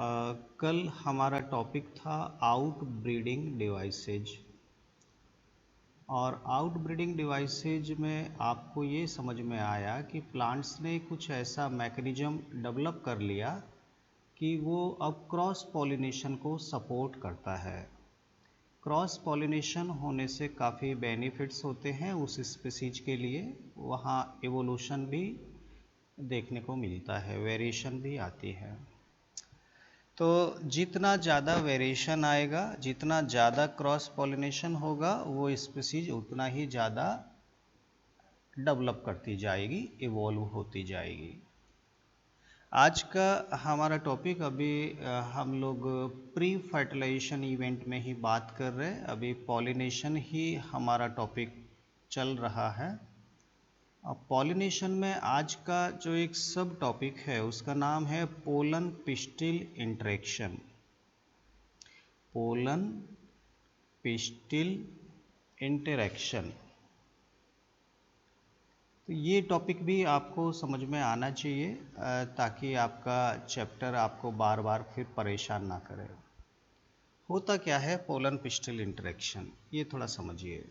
कल हमारा टॉपिक था आउट ब्रीडिंग डिवाइसेज। और आउट ब्रीडिंग डिवाइसेज में आपको ये समझ में आया कि प्लांट्स ने कुछ ऐसा मैकेनिज्म डेवलप कर लिया कि वो अब क्रॉस पॉलिनेशन को सपोर्ट करता है। क्रॉस पॉलिनेशन होने से काफ़ी बेनिफिट्स होते हैं उस स्पीसीज के लिए। वहाँ एवोल्यूशन भी देखने को मिलता है, वेरिएशन भी आती है। तो जितना ज़्यादा वेरिएशन आएगा, जितना ज़्यादा क्रॉस पॉलिनेशन होगा, वो स्पीसीज उतना ही ज़्यादा डेवलप करती जाएगी, इवॉल्व होती जाएगी। आज का हमारा टॉपिक अभी हम लोग प्री फर्टिलाइजेशन इवेंट में ही बात कर रहे हैं। अभी पॉलिनेशन ही हमारा टॉपिक चल रहा है। अब पॉलिनेशन में आज का जो एक सब टॉपिक है उसका नाम है pollen pistil interaction. Pollen pistil interaction. तो ये टॉपिक भी आपको समझ में आना चाहिए ताकि आपका चैप्टर आपको बार बार फिर परेशान ना करे। होता क्या है पोलन पिस्टिल इंटरेक्शन, ये थोड़ा समझिए।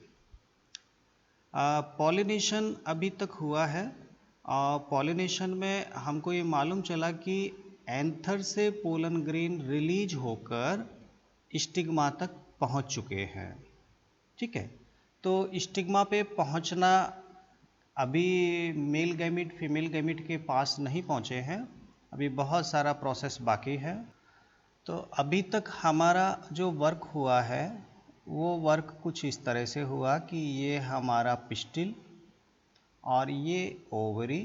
पॉलिनेशन अभी तक हुआ है। पॉलिनेशन में हमको ये मालूम चला कि एंथर से पोलन ग्रेन रिलीज होकर स्टिग्मा तक पहुंच चुके हैं। ठीक है, तो स्टिग्मा पे पहुंचना अभी मेल गैमिट फीमेल गैमिट के पास नहीं पहुंचे हैं, अभी बहुत सारा प्रोसेस बाकी है। तो अभी तक हमारा जो वर्क हुआ है वो वर्क कुछ इस तरह से हुआ कि ये हमारा पिस्टिल और ये ओवरी,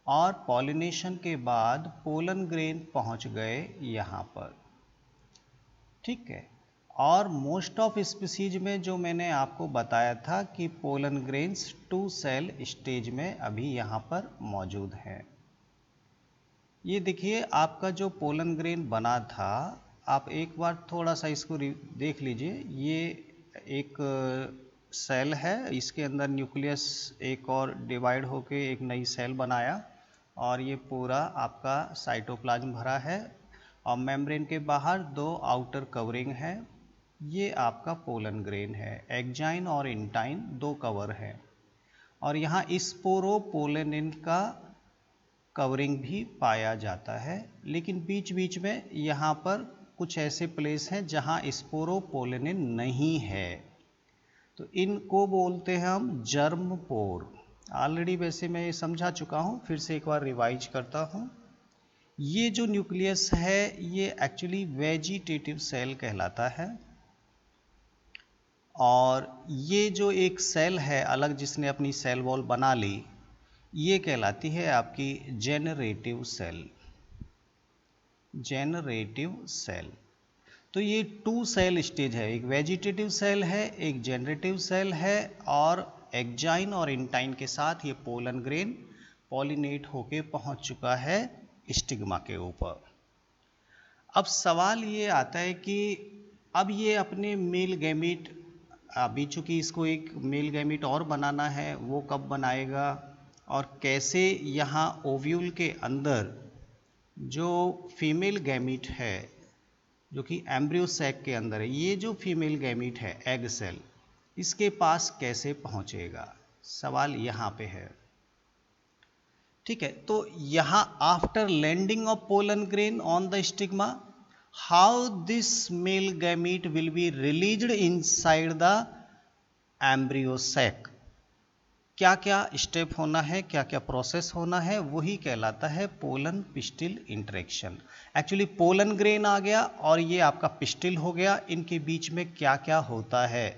और पॉलिनेशन के बाद पोलन ग्रेन पहुंच गए यहाँ पर। ठीक है, और मोस्ट ऑफ स्पीसीज में जो मैंने आपको बताया था कि पोलन ग्रेन्स 2 सेल स्टेज में अभी यहाँ पर मौजूद हैं। ये देखिए आपका जो पोलन ग्रेन बना था, आप एक बार थोड़ा सा इसको देख लीजिए। ये एक सेल है, इसके अंदर न्यूक्लियस एक और डिवाइड होके एक नई सेल बनाया, और ये पूरा आपका साइटोप्लाज्म भरा है, और मेम्ब्रेन के बाहर 2 आउटर कवरिंग है। ये आपका पोलन ग्रेन है, एक्जाइन और इंटाइन 2 कवर है, और यहाँ स्पोरोपोलेनिन का कवरिंग भी पाया जाता है। लेकिन बीच बीच में यहाँ पर कुछ ऐसे प्लेस हैं जहाँ स्पोरोपोलेनिन नहीं है, तो इनको बोलते हैं हम जर्म पोर। ऑलरेडी वैसे मैं ये समझा चुका हूँ, फिर से एक बार रिवाइज करता हूँ। ये जो न्यूक्लियस है ये एक्चुअली वेजिटेटिव सेल कहलाता है, और ये जो एक सेल है अलग जिसने अपनी सेल वॉल बना ली, ये कहलाती है आपकी जेनरेटिव सेल। Generative cell. तो ये 2 सेल स्टेज है, एक वेजिटेटिव सेल है, एक जेनरेटिव सेल है, और एक्जाइन और इंटाइन के साथ ये पोलन ग्रेन पॉलिनेट होके पहुंच चुका है स्टिग्मा के ऊपर। अब सवाल ये आता है कि अब ये अपने मेल गैमीट, अभी चूंकि इसको एक मेल गैमीट और बनाना है, वो कब बनाएगा और कैसे यहाँ ओव्यूल के अंदर जो फीमेल गैमीट है जो कि एम्ब्रियो सैक के अंदर है, ये जो फीमेल गैमीट है एग सेल, इसके पास कैसे पहुंचेगा, सवाल यहाँ पे है। ठीक है, तो यहाँ after landing of pollen grain on the stigma, how this male gamete will be released inside the embryo sac, क्या क्या स्टेप होना है, क्या क्या प्रोसेस होना है, वही कहलाता है pollen pistil interaction. Actually pollen grain आ गया और ये आपका पिस्टिल हो गया, इनके बीच में क्या क्या होता है,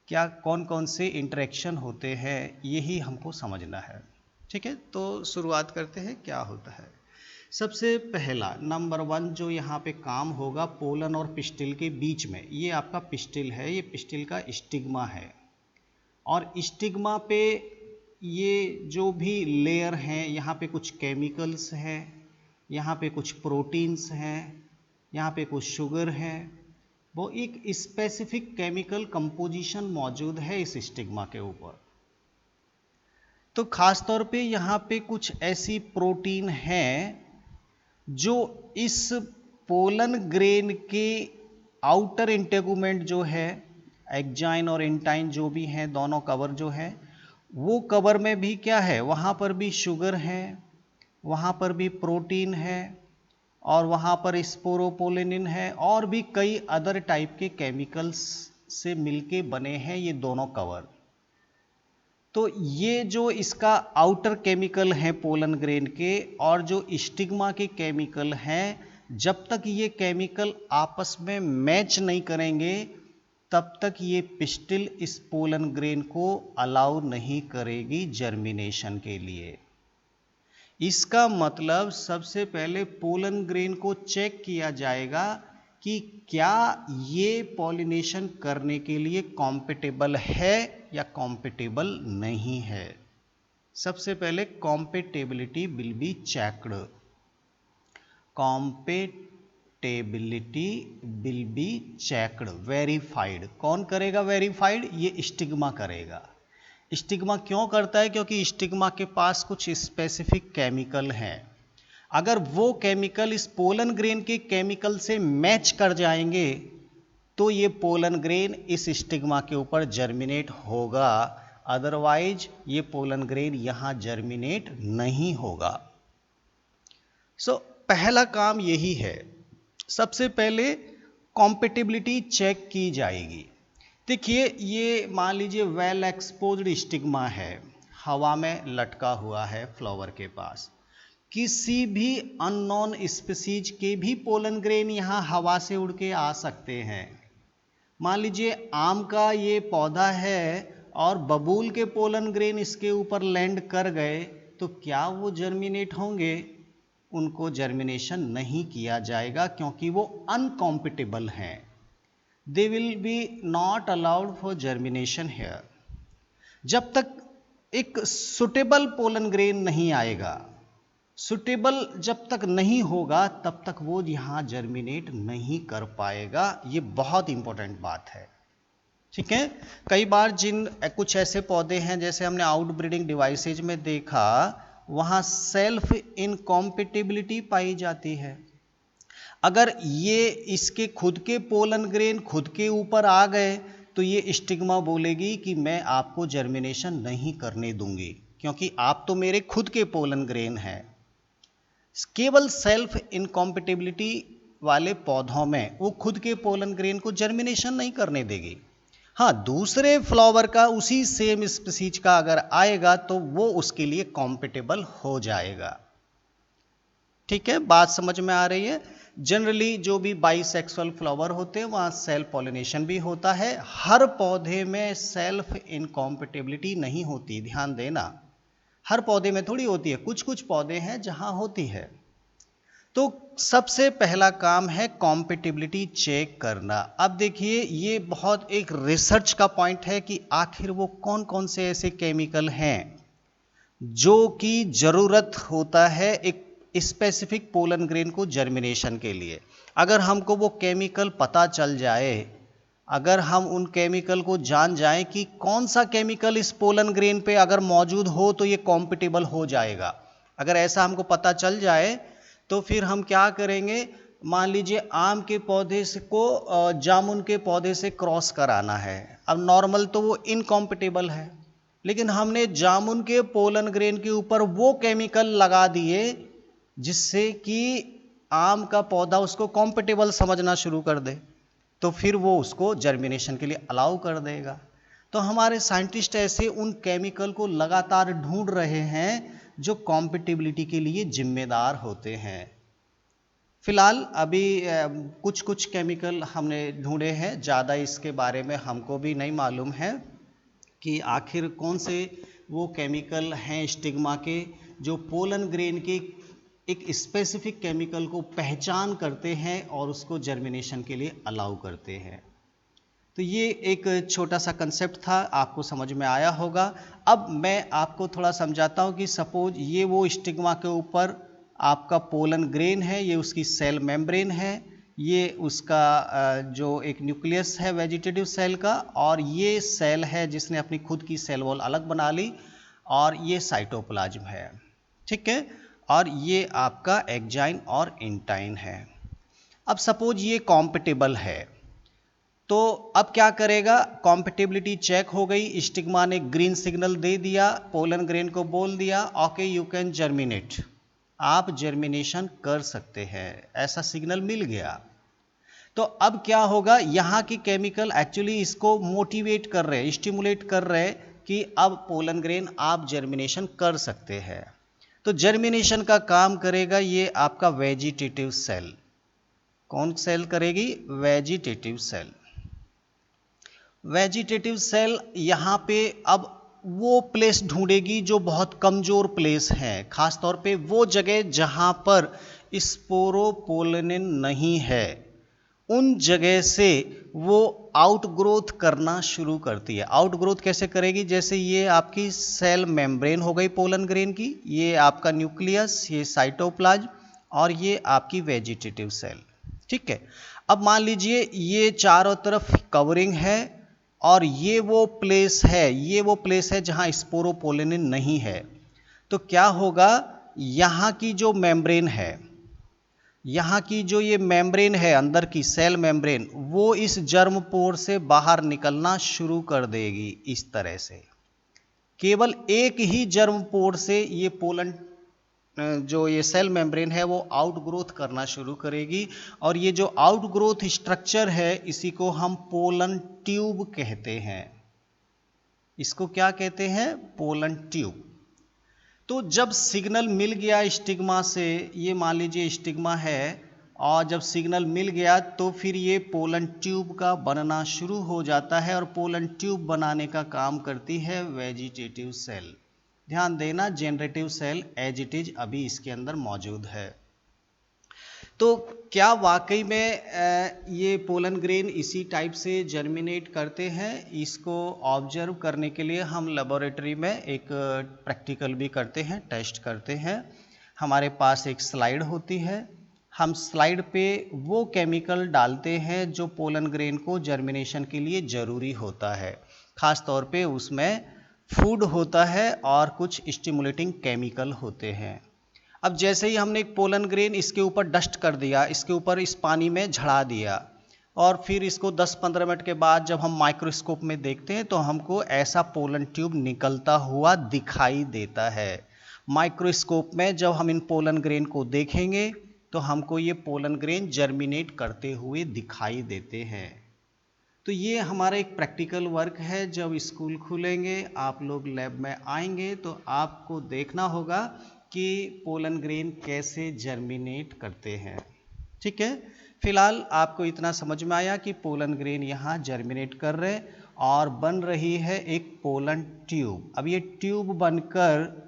क्या कौन कौन से इंटरेक्शन होते हैं, यही हमको समझना है। ठीक है, तो शुरुआत करते हैं क्या होता है। सबसे पहला नंबर 1 जो यहाँ पे काम होगा पोलन और पिस्टिल के बीच में, ये आपका पिस्टिल है, ये पिस्टिल का स्टिग्मा है, और स्टिग्मा पे ये जो भी लेयर हैं, यहाँ पे कुछ केमिकल्स हैं, यहाँ पे कुछ प्रोटीन्स हैं, यहाँ पे कुछ शुगर है, वो एक स्पेसिफिक केमिकल कंपोजिशन मौजूद है इस स्टिग्मा के ऊपर। तो खास तौर पे यहाँ पे कुछ ऐसी प्रोटीन हैं जो इस पोलन ग्रेन के आउटर इंटेगुमेंट जो है, एक्जाइन और इंटाइन जो भी हैं, दोनों कवर जो है, वो कवर में भी क्या है, वहाँ पर भी शुगर है, वहाँ पर भी प्रोटीन है, और वहाँ पर स्पोरोपोलिनिन है, और भी कई अदर टाइप के केमिकल्स से मिलके बने हैं ये दोनों कवर। तो ये जो इसका आउटर केमिकल है पोलन ग्रेन के, और जो स्टिग्मा के केमिकल हैं, जब तक ये केमिकल आपस में मैच नहीं करेंगे तब तक ये पिस्टिल इस पोलन ग्रेन को अलाउ नहीं करेगी जर्मिनेशन के लिए। इसका मतलब सबसे पहले पोलन ग्रेन को चेक किया जाएगा कि क्या ये पॉलिनेशन करने के लिए कॉम्पेटेबल है या कॉम्पेटेबल नहीं है। सबसे पहले compatibility will be checked. Compatibility will be checked, verified. कौन करेगा वेरीफाइड? ये स्टिग्मा करेगा। स्टिग्मा क्यों करता है? क्योंकि स्टिग्मा के पास कुछ स्पेसिफिक केमिकल हैं। अगर वो केमिकल इस पोलन ग्रेन के केमिकल से मैच कर जाएंगे तो ये पोलन ग्रेन इस स्टिग्मा के ऊपर जर्मिनेट होगा, अदरवाइज ये पोलन ग्रेन यहां जर्मिनेट नहीं होगा। पहला काम यही है, सबसे पहले कॉम्पेटिबिलिटी चेक की जाएगी। देखिए, ये मान लीजिए वेल एक्सपोज्ड स्टिग्मा है, हवा में लटका हुआ है फ्लावर के पास। किसी भी अननोन स्पीसीज के भी पोलन ग्रेन यहाँ हवा से उड़ के आ सकते हैं। मान लीजिए आम का ये पौधा है और बबूल के पोलन ग्रेन इसके ऊपर लैंड कर गए, तो क्या वो जर्मिनेट होंगे? उनको जर्मिनेशन नहीं किया जाएगा क्योंकि वो अनकॉम्पेटेबल हैं। They will be not allowed for germination here. जब तक एक सुटेबल पोलन ग्रेन नहीं आएगा, सुटेबल जब तक नहीं होगा तब तक वो यहाँ जर्मिनेट नहीं कर पाएगा। ये बहुत इंपॉर्टेंट बात है, ठीक है। कई बार कुछ ऐसे पौधे हैं, जैसे हमने आउटब्रीडिंग डिवाइसेज में देखा, वहाँ सेल्फ इनकॉम्पेटिबिलिटी पाई जाती है। अगर ये इसके खुद के पोलन ग्रेन खुद के ऊपर आ गए तो ये स्टिग्मा बोलेगी कि मैं आपको जर्मिनेशन नहीं करने दूंगी, क्योंकि आप तो मेरे खुद के पोलन ग्रेन हैं। केवल सेल्फ इनकॉम्पेटिबिलिटी वाले पौधों में वो खुद के पोलन ग्रेन को जर्मिनेशन नहीं करने देगी। हाँ, दूसरे फ्लावर का उसी सेम स्पीसीज का अगर आएगा तो वो उसके लिए कॉम्पेटेबल हो जाएगा। ठीक है, बात समझ में आ रही है। जनरली जो भी बाइसेक्सुअल फ्लावर होते हैं वहाँ सेल्फ पॉलिनेशन भी होता है। हर पौधे में सेल्फ इनकॉम्पेटिबिलिटी नहीं होती, ध्यान देना। हर पौधे में थोड़ी होती है, कुछ कुछ पौधे हैं जहाँ होती है। तो सबसे पहला काम है कॉम्पेटिबिलिटी चेक करना। अब देखिए, ये बहुत एक रिसर्च का पॉइंट है कि आखिर वो कौन कौन से ऐसे केमिकल हैं जो कि ज़रूरत होता है एक स्पेसिफिक पोलन ग्रेन को जर्मिनेशन के लिए। अगर हमको वो केमिकल पता चल जाए, अगर हम उन केमिकल को जान जाएं कि कौन सा केमिकल इस पोलन ग्रेन पे अगर मौजूद हो तो ये कॉम्पेटिबल हो जाएगा, अगर ऐसा हमको पता चल जाए तो फिर हम क्या करेंगे, मान लीजिए आम के पौधे से को जामुन के पौधे से क्रॉस कराना है। अब नॉर्मल तो वो इनकॉम्पेटिबल है, लेकिन हमने जामुन के पोलन ग्रेन के ऊपर वो केमिकल लगा दिए जिससे कि आम का पौधा उसको कॉम्पेटिबल समझना शुरू कर दे, तो फिर वो उसको जर्मिनेशन के लिए अलाउ कर देगा। तो हमारे साइंटिस्ट ऐसे उन केमिकल को लगातार ढूंढ रहे हैं जो कॉम्पेटिबिलिटी के लिए जिम्मेदार होते हैं। फिलहाल अभी कुछ कुछ केमिकल हमने ढूंढे हैं, ज़्यादा इसके बारे में हमको भी नहीं मालूम है कि आखिर कौन से वो केमिकल हैं स्टिग्मा के जो पोलन ग्रेन के एक स्पेसिफिक केमिकल को पहचान करते हैं और उसको जर्मिनेशन के लिए अलाउ करते हैं। तो ये एक छोटा सा कंसेप्ट था, आपको समझ में आया होगा। अब मैं आपको थोड़ा समझाता हूँ कि सपोज ये वो स्टिग्मा के ऊपर आपका पोलन ग्रेन है, ये उसकी सेल मेम्ब्रेन है, ये उसका जो एक न्यूक्लियस है वेजिटेटिव सेल का, और ये सेल है जिसने अपनी खुद की सेल वॉल अलग बना ली, और ये साइटोप्लाज्म है। ठीक है, और ये आपका एक्जाइन और इंटाइन है। अब सपोज ये कॉम्पेटिबल है, तो अब क्या करेगा, कॉम्पेटिबिलिटी चेक हो गई, स्टिग्मा ने ग्रीन सिग्नल दे दिया, पोलन ग्रेन को बोल दिया ओके यू कैन जर्मिनेट, आप जर्मिनेशन कर सकते हैं, ऐसा सिग्नल मिल गया। तो अब क्या होगा, यहाँ की केमिकल एक्चुअली इसको मोटिवेट कर रहे हैं, स्टिमुलेट कर रहे हैं कि अब पोलन ग्रेन आप जर्मिनेशन कर सकते हैं। तो जर्मिनेशन का काम करेगा ये आपका वेजिटेटिव सेल। कौन सेल करेगी, वेजिटेटिव सेल। वेजिटेटिव सेल यहाँ पे अब वो प्लेस ढूंढेगी जो बहुत कमजोर प्लेस है, खास तौर पे वो जगह जहाँ पर स्पोरोपोलेनिन नहीं है, उन जगह से वो आउटग्रोथ करना शुरू करती है। आउटग्रोथ कैसे करेगी, जैसे ये आपकी सेल मेम्ब्रेन हो गई पोलन ग्रेन की, ये आपका न्यूक्लियस, ये साइटोप्लाज्म और ये आपकी वेजिटेटिव सेल। ठीक है, अब मान लीजिए ये चारों तरफ कवरिंग है और ये वो प्लेस है जहां स्पोरोपोलेनिन नहीं है। तो क्या होगा, यहाँ की जो मेम्ब्रेन है, यहाँ की जो ये मेम्ब्रेन है अंदर की सेल मेम्ब्रेन, वो इस जर्म पोर से बाहर निकलना शुरू कर देगी। इस तरह से केवल एक ही जर्म पोर से ये पोलन जो ये सेल मेम्ब्रेन है वो आउटग्रोथ करना शुरू करेगी, और ये जो आउटग्रोथ स्ट्रक्चर है इसी को हम पोलन ट्यूब कहते हैं। इसको क्या कहते हैं, पोलन ट्यूब। तो जब सिग्नल मिल गया स्टिग्मा से, ये मान लीजिए स्टिग्मा है, और जब सिग्नल मिल गया तो फिर ये पोलन ट्यूब का बनना शुरू हो जाता है, और पोलन ट्यूब बनाने का काम करती है वेजिटेटिव सेल। ध्यान देना, generative cell as it is अभी इसके अंदर मौजूद है। तो क्या वाकई में ये पोलन ग्रेन इसी टाइप से जर्मिनेट करते हैं, इसको ऑब्जर्व करने के लिए हम लेबोरेटरी में एक प्रैक्टिकल भी करते हैं, टेस्ट करते हैं। हमारे पास एक स्लाइड होती है, हम स्लाइड पे वो केमिकल डालते हैं जो पोलन ग्रेन को जर्मिनेशन के लिए ज़रूरी होता है। ख़ास तौर पे उसमें फूड होता है और कुछ स्टिमुलेटिंग केमिकल होते हैं। अब जैसे ही हमने एक पोलन ग्रेन इसके ऊपर डस्ट कर दिया, इसके ऊपर इस पानी में झड़ा दिया, और फिर इसको 10-15 मिनट के बाद जब हम माइक्रोस्कोप में देखते हैं तो हमको ऐसा पोलन ट्यूब निकलता हुआ दिखाई देता है। माइक्रोस्कोप में जब हम इन पोलन ग्रेन को देखेंगे तो हमको ये पोलन ग्रेन जर्मिनेट करते हुए दिखाई देते हैं। तो ये हमारा एक प्रैक्टिकल वर्क है। जब स्कूल खुलेंगे, आप लोग लैब में आएंगे तो आपको देखना होगा कि पोलन ग्रेन कैसे जर्मिनेट करते हैं। ठीक है, फिलहाल आपको इतना समझ में आया कि पोलन ग्रेन यहाँ जर्मिनेट कर रहे और बन रही है एक पोलन ट्यूब। अब ये ट्यूब बनकर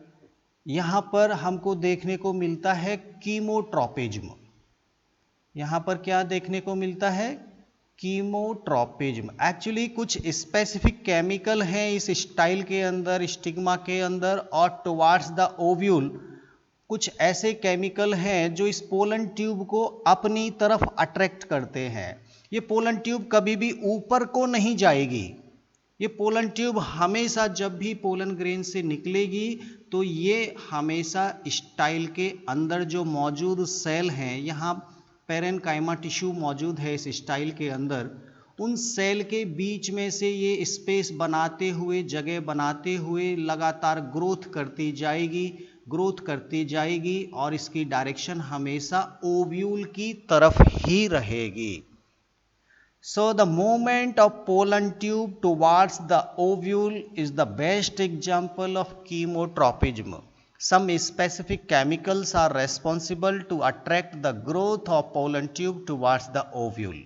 यहाँ पर हमको देखने को मिलता है कीमोट्रोपिज्म। यहाँ पर क्या देखने को मिलता है, कीमोट्रोपिज्म। एक्चुअली कुछ स्पेसिफिक केमिकल हैं इस स्टाइल के अंदर, स्टिग्मा के अंदर, और टुवार्ड्स द ओव्यूल कुछ ऐसे केमिकल हैं जो इस पोलन ट्यूब को अपनी तरफ अट्रैक्ट करते हैं। ये पोलन ट्यूब कभी भी ऊपर को नहीं जाएगी। ये पोलन ट्यूब हमेशा जब भी पोलन ग्रेन से निकलेगी तो ये हमेशा स्टाइल के अंदर जो मौजूद सेल हैं, यहाँ पेरेन्काइमा टिश्यू मौजूद है इस स्टाइल के अंदर, उन सेल के बीच में से ये स्पेस बनाते हुए, जगह बनाते हुए लगातार ग्रोथ करती जाएगी और इसकी डायरेक्शन हमेशा ओव्यूल की तरफ ही रहेगी। So the movement of pollen tube towards the ovule is the best example of chemotropism. Some specific chemicals are responsible to attract the growth of pollen tube towards the ovule.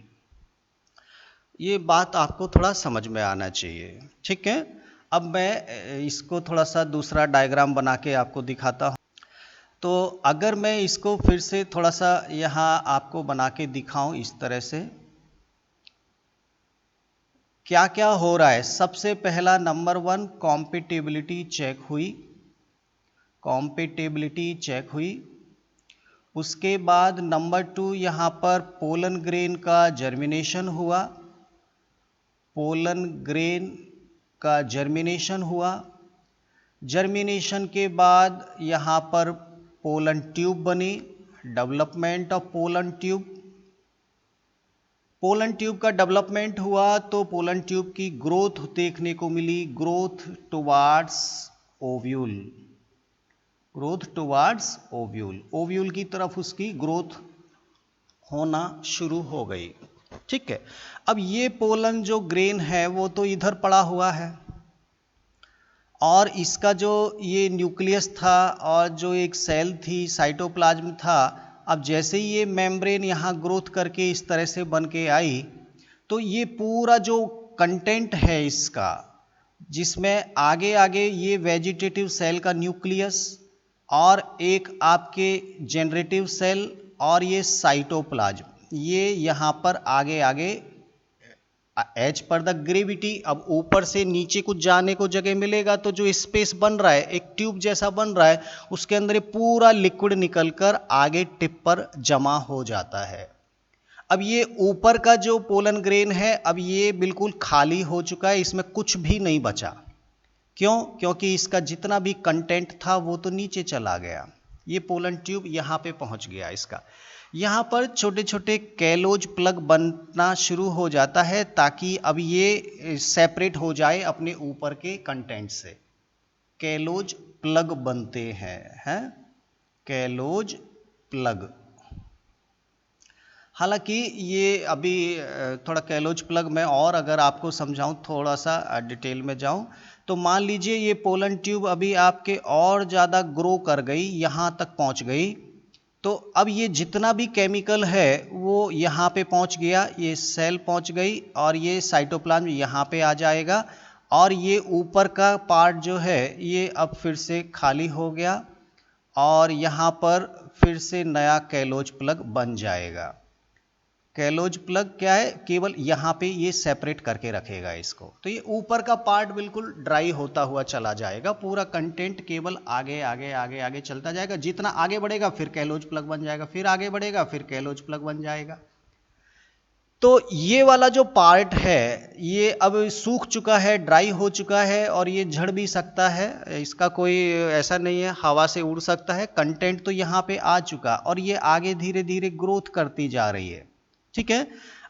ये बात आपको थोड़ा समझ में आना चाहिए। ठीक है, अब मैं इसको थोड़ा सा दूसरा डायग्राम बना के आपको दिखाता हूँ। तो अगर मैं इसको फिर से थोड़ा सा यहाँ आपको बना के दिखाऊं इस तरह से, क्या क्या हो रहा है। सबसे पहला नंबर 1 कॉम्पिटिबिलिटी चेक हुई। उसके बाद नंबर 2 यहाँ पर पोलन ग्रेन का जर्मिनेशन हुआ। जर्मिनेशन के बाद यहाँ पर पोलन ट्यूब बनी, development of pollen tube. Pollen tube का डेवलपमेंट हुआ तो पोलन ट्यूब की ग्रोथ देखने को मिली, growth towards ovule, growth towards ovule, ovule की तरफ उसकी ग्रोथ होना शुरू हो गई। ठीक है, अब ये पोलन जो ग्रेन है वो तो इधर पड़ा हुआ है और इसका जो ये न्यूक्लियस था और जो एक सेल थी साइटोप्लाज्म था, अब जैसे ही ये मेम्ब्रेन यहाँ ग्रोथ करके इस तरह से बन के आई तो ये पूरा जो कंटेंट है इसका, जिसमें आगे आगे ये वेजिटेटिव सेल का न्यूक्लियस और एक आपके जनरेटिव सेल और ये साइटोप्लाज्म, ये यहाँ पर आगे आगे एज पर द ग्रेविटी, अब ऊपर से नीचे कुछ जाने को जगह मिलेगा तो जो स्पेस बन रहा है, एक ट्यूब जैसा बन रहा है, उसके अंदर ये पूरा लिक्विड निकलकर आगे टिप पर जमा हो जाता है। अब ये ऊपर का जो पोलन ग्रेन है अब ये बिल्कुल खाली हो चुका है, इसमें कुछ भी नहीं बचा। क्यों? क्योंकि इसका जितना भी कंटेंट था वो तो नीचे चला गया। ये पोलन ट्यूब यहाँ पे पहुँच गया इसका, यहाँ पर छोटे छोटे कैलोज प्लग बनना शुरू हो जाता है ताकि अब ये सेपरेट हो जाए अपने ऊपर के कंटेंट से। कैलोज प्लग बनते हैं कैलोज प्लग। हालांकि ये अभी थोड़ा कैलोज प्लग में और अगर आपको समझाऊं, थोड़ा सा डिटेल में जाऊं तो मान लीजिए ये पोलन ट्यूब अभी आपके और ज़्यादा ग्रो कर गई, यहाँ तक पहुँच गई, तो अब ये जितना भी केमिकल है वो यहाँ पे पहुँच गया, ये सेल पहुँच गई और ये साइटोप्लाज्म यहाँ पे आ जाएगा और ये ऊपर का पार्ट जो है ये अब फिर से खाली हो गया और यहाँ पर फिर से नया कैलोज प्लग बन जाएगा। कैलोज प्लग क्या है, केवल यहाँ पे ये सेपरेट करके रखेगा इसको, तो ये ऊपर का पार्ट बिल्कुल ड्राई होता हुआ चला जाएगा, पूरा कंटेंट केवल आगे आगे आगे आगे चलता जाएगा। जितना आगे बढ़ेगा फिर कैलोज प्लग बन जाएगा, फिर आगे बढ़ेगा फिर कैलोज प्लग बन जाएगा। तो ये वाला जो पार्ट है ये अब सूख चुका है, ड्राई हो चुका है और ये झड़ भी सकता है, इसका कोई ऐसा नहीं है, हवा से उड़ सकता है। कंटेंट तो यहाँ पे आ चुका और ये आगे धीरे धीरे ग्रोथ करती जा रही है। ठीक है,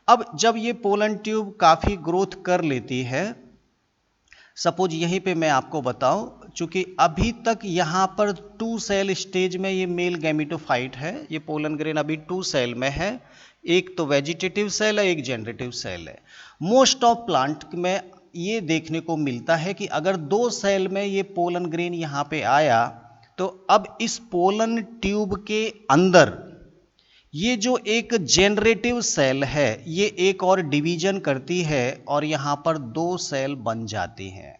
अब जब ये पोलन ट्यूब काफ़ी ग्रोथ कर लेती है, सपोज यहीं पे मैं आपको बताऊं, चूंकि अभी तक यहाँ पर 2 सेल स्टेज में ये मेल गैमेटोफाइट है, ये पोलन ग्रेन अभी 2 सेल में है, एक तो वेजिटेटिव सेल है, एक जनरेटिव सेल है। मोस्ट ऑफ प्लांट में ये देखने को मिलता है कि अगर 2 सेल में ये पोलन ग्रेन यहाँ पे आया तो अब इस पोलन ट्यूब के अंदर ये जो एक जनरेटिव सेल है ये एक और डिवीजन करती है और यहाँ पर 2 सेल बन जाती हैं।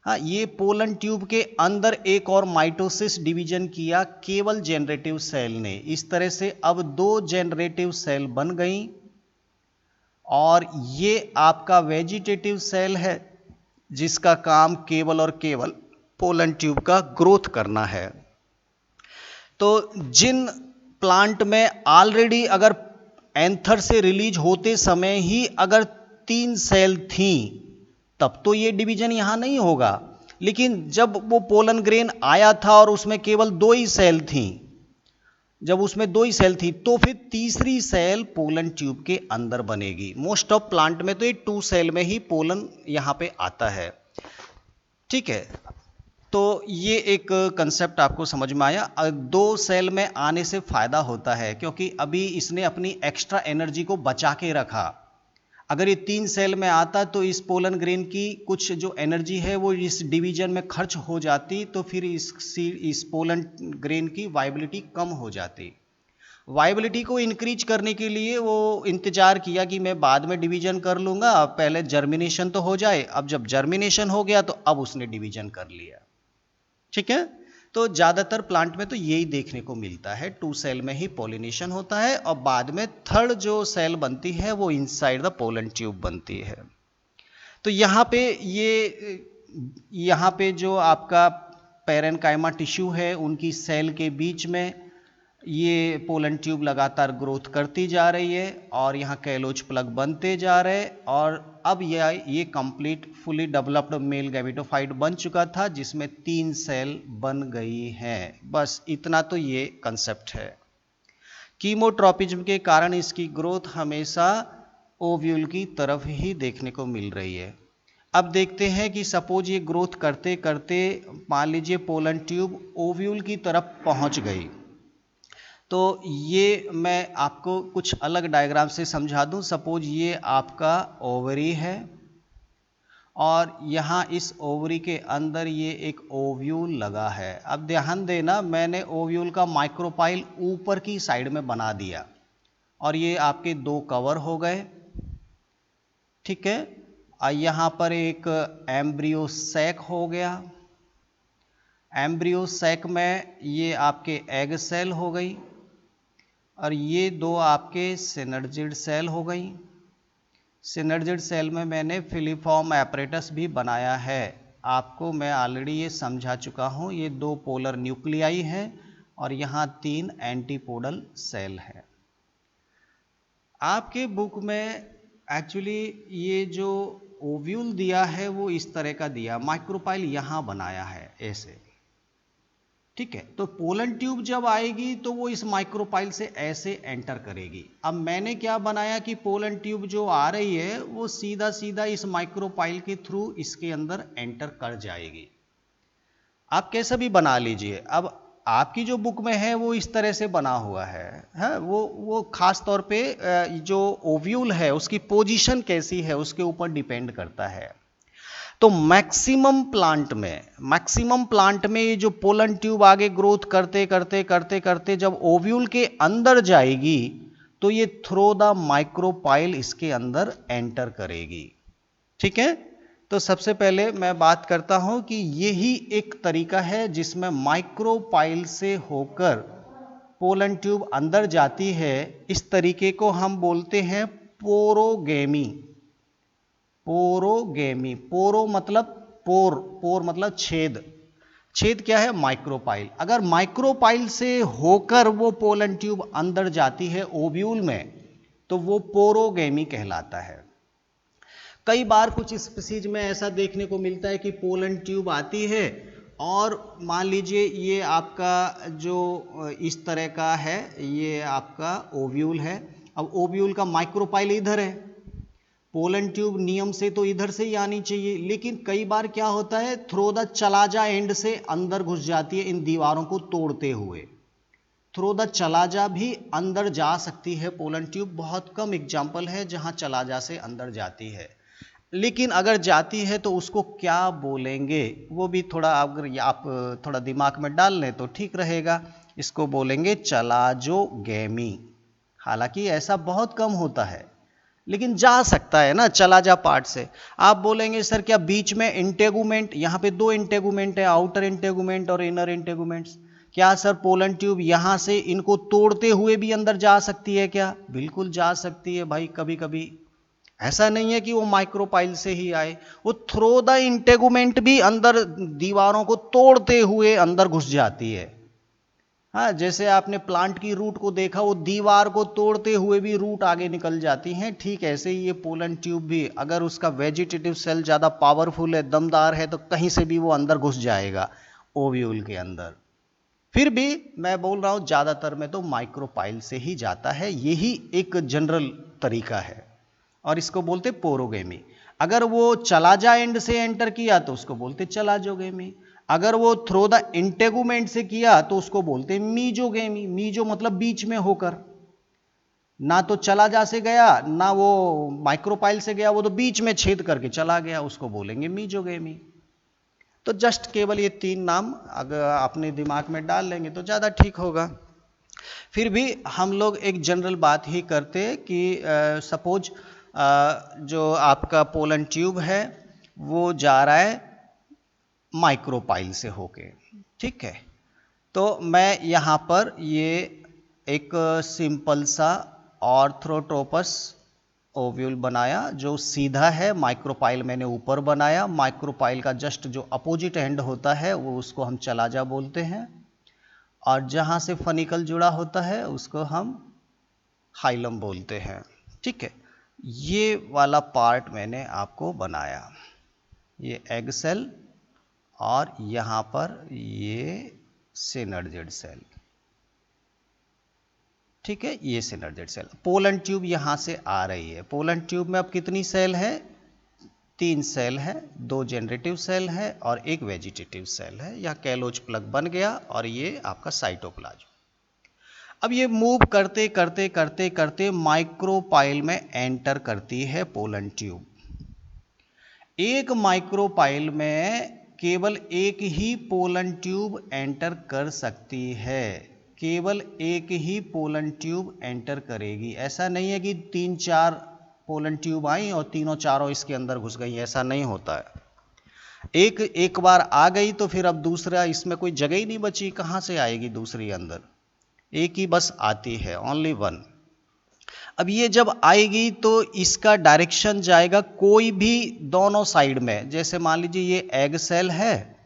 हाँ, ये पोलन ट्यूब के अंदर एक और माइटोसिस डिवीजन किया केवल जनरेटिव सेल ने। इस तरह से अब 2 जनरेटिव सेल बन गई और ये आपका वेजिटेटिव सेल है जिसका काम केवल और केवल पोलन ट्यूब का ग्रोथ करना है। तो जिन प्लांट में ऑलरेडी अगर एंथर से रिलीज होते समय ही अगर 3 सेल थी तब तो ये डिवीजन यहां नहीं होगा, लेकिन जब वो पोलन ग्रेन आया था और उसमें केवल 2 ही सेल थी, जब उसमें 2 ही सेल थी तो फिर तीसरी सेल पोलन ट्यूब के अंदर बनेगी। मोस्ट ऑफ प्लांट में तो ये 2 सेल में ही पोलन यहां पे आता है। ठीक है, तो ये एक कंसेप्ट आपको समझ में आया। 2 सेल में आने से फायदा होता है क्योंकि अभी इसने अपनी एक्स्ट्रा एनर्जी को बचा के रखा। अगर ये 3 सेल में आता तो इस पोलन ग्रेन की कुछ जो एनर्जी है वो इस डिवीजन में खर्च हो जाती, तो फिर इस पोलन ग्रेन की वाइबिलिटी कम हो जाती। वाइबिलिटी को इंक्रीज करने के लिए वो इंतजार किया कि मैं बाद में डिवीजन कर लूँगा, पहले जर्मिनेशन तो हो जाए। अब जब जर्मिनेशन हो गया तो अब उसने डिवीजन कर लिया। ठीक है, तो ज़्यादातर प्लांट में तो यही देखने को मिलता है, 2 सेल में ही पॉलिनेशन होता है और बाद में थर्ड जो सेल बनती है वो इनसाइड द पोलन ट्यूब बनती है। तो यहाँ पे जो आपका पैरेन्काइमा टिश्यू है उनकी सेल के बीच में ये पोलन ट्यूब लगातार ग्रोथ करती जा रही है और यहाँ कैलोज प्लग बनते जा रहे हैं और अब ये complete fully developed male gametophyte बन चुका था जिसमें 3 सेल बन गई हैं। बस इतना तो ये कंसेप्ट है। कीमोट्रॉपिज्म के कारण इसकी ग्रोथ हमेशा ओव्यूल की तरफ ही देखने को मिल रही है। अब देखते हैं कि सपोज ये ग्रोथ करते करते मान लीजिए पोलन ट्यूब ओव्यूल की तरफ पहुंच गई, तो ये मैं आपको कुछ अलग डायग्राम से समझा दूं। सपोज ये आपका ओवरी है और यहाँ इस ओवरी के अंदर ये एक ओव्यूल लगा है। अब ध्यान देना, मैंने ओव्यूल का माइक्रोपाइल ऊपर की साइड में बना दिया और ये आपके 2 कवर हो गए, ठीक है। यहाँ पर एक एम्ब्रियो सैक हो गया, एम्ब्रियो सैक में ये आपके एग सेल हो गई और ये 2 आपके सिनर्जिड सेल हो गई। सिनर्जिड सेल में मैंने फिलीफॉर्म एपरेटस भी बनाया है, आपको मैं ऑलरेडी ये समझा चुका हूँ। ये 2 पोलर न्यूक्लियाई हैं और यहाँ 3 एंटीपोडल सेल हैं। आपके बुक में एक्चुअली ये जो ओव्यूल दिया है वो इस तरह का दिया, माइक्रोपाइल यहाँ बनाया है ऐसे, ठीक है। तो पोलन ट्यूब जब आएगी तो वो इस माइक्रोपाइल से ऐसे एंटर करेगी। अब मैंने क्या बनाया कि पोलन ट्यूब जो आ रही है वो सीधा सीधा इस माइक्रोपाइल के थ्रू इसके अंदर एंटर कर जाएगी। आप कैसा भी बना लीजिए, अब आपकी जो बुक में है वो इस तरह से बना हुआ है, वो खास तौर पे जो ओव्यूल है उसकी पोजीशन कैसी है उसके ऊपर डिपेंड करता है। तो मैक्सिमम प्लांट में ये जो पोलन ट्यूब आगे ग्रोथ करते करते करते करते जब ओव्यूल के अंदर जाएगी तो ये थ्रो द माइक्रोपाइल इसके अंदर एंटर करेगी, ठीक है। तो सबसे पहले मैं बात करता हूं कि यही एक तरीका है जिसमें माइक्रोपाइल से होकर पोलन ट्यूब अंदर जाती है। इस तरीके को हम बोलते हैं पोरोगेमी। पोरो मतलब पोर मतलब छेद क्या है, माइक्रोपाइल। अगर माइक्रोपाइल से होकर वो पोलन ट्यूब अंदर जाती है ओव्यूल में तो वो पोरोगेमी कहलाता है। कई बार कुछ स्पीशीज में ऐसा देखने को मिलता है कि पोलन ट्यूब आती है और मान लीजिए ये आपका जो इस तरह का है, ये आपका ओव्यूल है। अब ओव्यूल का माइक्रोपाइल इधर है, पोलन ट्यूब नियम से तो इधर से ही आनी चाहिए, लेकिन कई बार क्या होता है थ्रो द चलाजा एंड से अंदर घुस जाती है इन दीवारों को तोड़ते हुए। थ्रो द चलाजा भी अंदर जा सकती है पोलन ट्यूब, बहुत कम एग्जाम्पल है जहां चलाजा से अंदर जाती है, लेकिन अगर जाती है तो उसको क्या बोलेंगे वो भी थोड़ा अगर आप थोड़ा दिमाग में डाल लें तो ठीक रहेगा। इसको बोलेंगे चलाजोगेमी। हालांकि ऐसा बहुत कम होता है लेकिन जा सकता है ना चलाजा पार्ट से। आप बोलेंगे सर क्या बीच में इंटेगुमेंट, यहाँ पे 2 इंटेगुमेंट है, आउटर इंटेगुमेंट और इनर इंटेगुमेंट्स, क्या सर पोलन ट्यूब यहाँ से इनको तोड़ते हुए भी अंदर जा सकती है क्या? बिल्कुल जा सकती है भाई। कभी कभी ऐसा नहीं है कि वो माइक्रोपाइल से ही आए, वो थ्रो द इंटेगुमेंट भी अंदर दीवारों को तोड़ते हुए अंदर घुस जाती है। हाँ, जैसे आपने प्लांट की रूट को देखा, वो दीवार को तोड़ते हुए भी रूट आगे निकल जाती हैं, ठीक ऐसे ही ये पोलन ट्यूब भी अगर उसका वेजिटेटिव सेल ज़्यादा पावरफुल है, दमदार है, तो कहीं से भी वो अंदर घुस जाएगा ओव्यूल के अंदर। फिर भी मैं बोल रहा हूँ ज़्यादातर में तो माइक्रोपाइल से ही जाता है, यही एक जनरल तरीका है और इसको बोलते पोरोगेमी। अगर वो चलाजा एंड से एंटर किया तो उसको बोलते चलाजोगेमी, अगर वो थ्रो द इंटेगुमेंट से किया तो उसको बोलते मीजोगेमी। मीजो मतलब बीच में होकर, ना तो चलाजा से गया ना वो माइक्रोपाइल से गया, वो तो बीच में छेद करके चला गया, उसको बोलेंगे मीजोगेमी। तो जस्ट केवल ये 3 नाम अगर अपने दिमाग में डाल लेंगे तो ज़्यादा ठीक होगा। फिर भी हम लोग एक जनरल बात ही करते कि सपोज जो आपका पोलन ट्यूब है वो जा रहा है माइक्रोपाइल से होके, ठीक है। तो मैं यहाँ पर ये एक सिंपल सा ऑर्थ्रोट्रोपस ओव्यूल बनाया जो सीधा है, माइक्रोपाइल मैंने ऊपर बनाया, माइक्रोपाइल का जस्ट जो अपोजिट एंड होता है वो उसको हम चलाजा बोलते हैं, और जहाँ से फनिकल जुड़ा होता है उसको हम हाइलम बोलते हैं। ठीक है, ये वाला पार्ट मैंने आपको बनाया, ये एग सेल और यहाँ पर ये सिनर्जिड सेल। ठीक है, ये सिनर्जिड सेल। पोलन ट्यूब यहाँ से आ रही है। पोलन ट्यूब में अब कितनी सेल है? 3 सेल है, 2 जनरेटिव सेल है और 1 वेजिटेटिव सेल है। यहाँ कैलोज प्लग बन गया और ये आपका साइटोप्लाज्म। अब ये मूव करते करते करते करते माइक्रोपाइल में एंटर करती है पोलन ट्यूब। एक माइक्रोपाइल में केवल एक ही पोलन ट्यूब एंटर कर सकती है, केवल एक ही पोलन ट्यूब एंटर करेगी। ऐसा नहीं है कि 3-4 पोलन ट्यूब आई और तीनों चारों इसके अंदर घुस गई, ऐसा नहीं होता है। एक बार आ गई तो फिर अब दूसरा इसमें कोई जगह ही नहीं बची, कहाँ से आएगी दूसरी अंदर? एक ही बस आती है, ओनली वन। अब ये जब आएगी तो इसका डायरेक्शन जाएगा कोई भी दोनों साइड में। जैसे मान लीजिए ये एग सेल है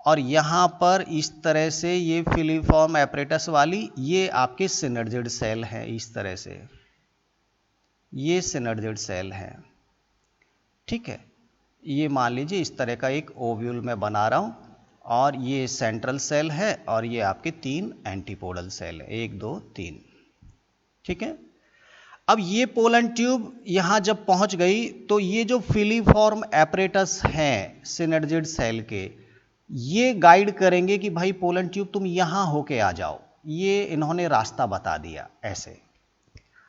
और यहाँ पर इस तरह से ये फिलीफॉर्म एपरेटस वाली ये आपके सिनर्जिड सेल है। इस तरह से ये सिनर्जिड सेल है। ठीक है, ये मान लीजिए इस तरह का एक ओव्यूल मैं बना रहा हूँ और ये सेंट्रल सेल है और ये आपके 3 एंटीपोडल सेल है, 1 2 3। ठीक है, अब ये पोलन ट्यूब यहाँ जब पहुँच गई तो ये जो फिलीफॉर्म एपरेटस हैं सिनर्जिड सेल के, ये गाइड करेंगे कि भाई पोलन ट्यूब तुम यहाँ होके आ जाओ। ये इन्होंने रास्ता बता दिया ऐसे।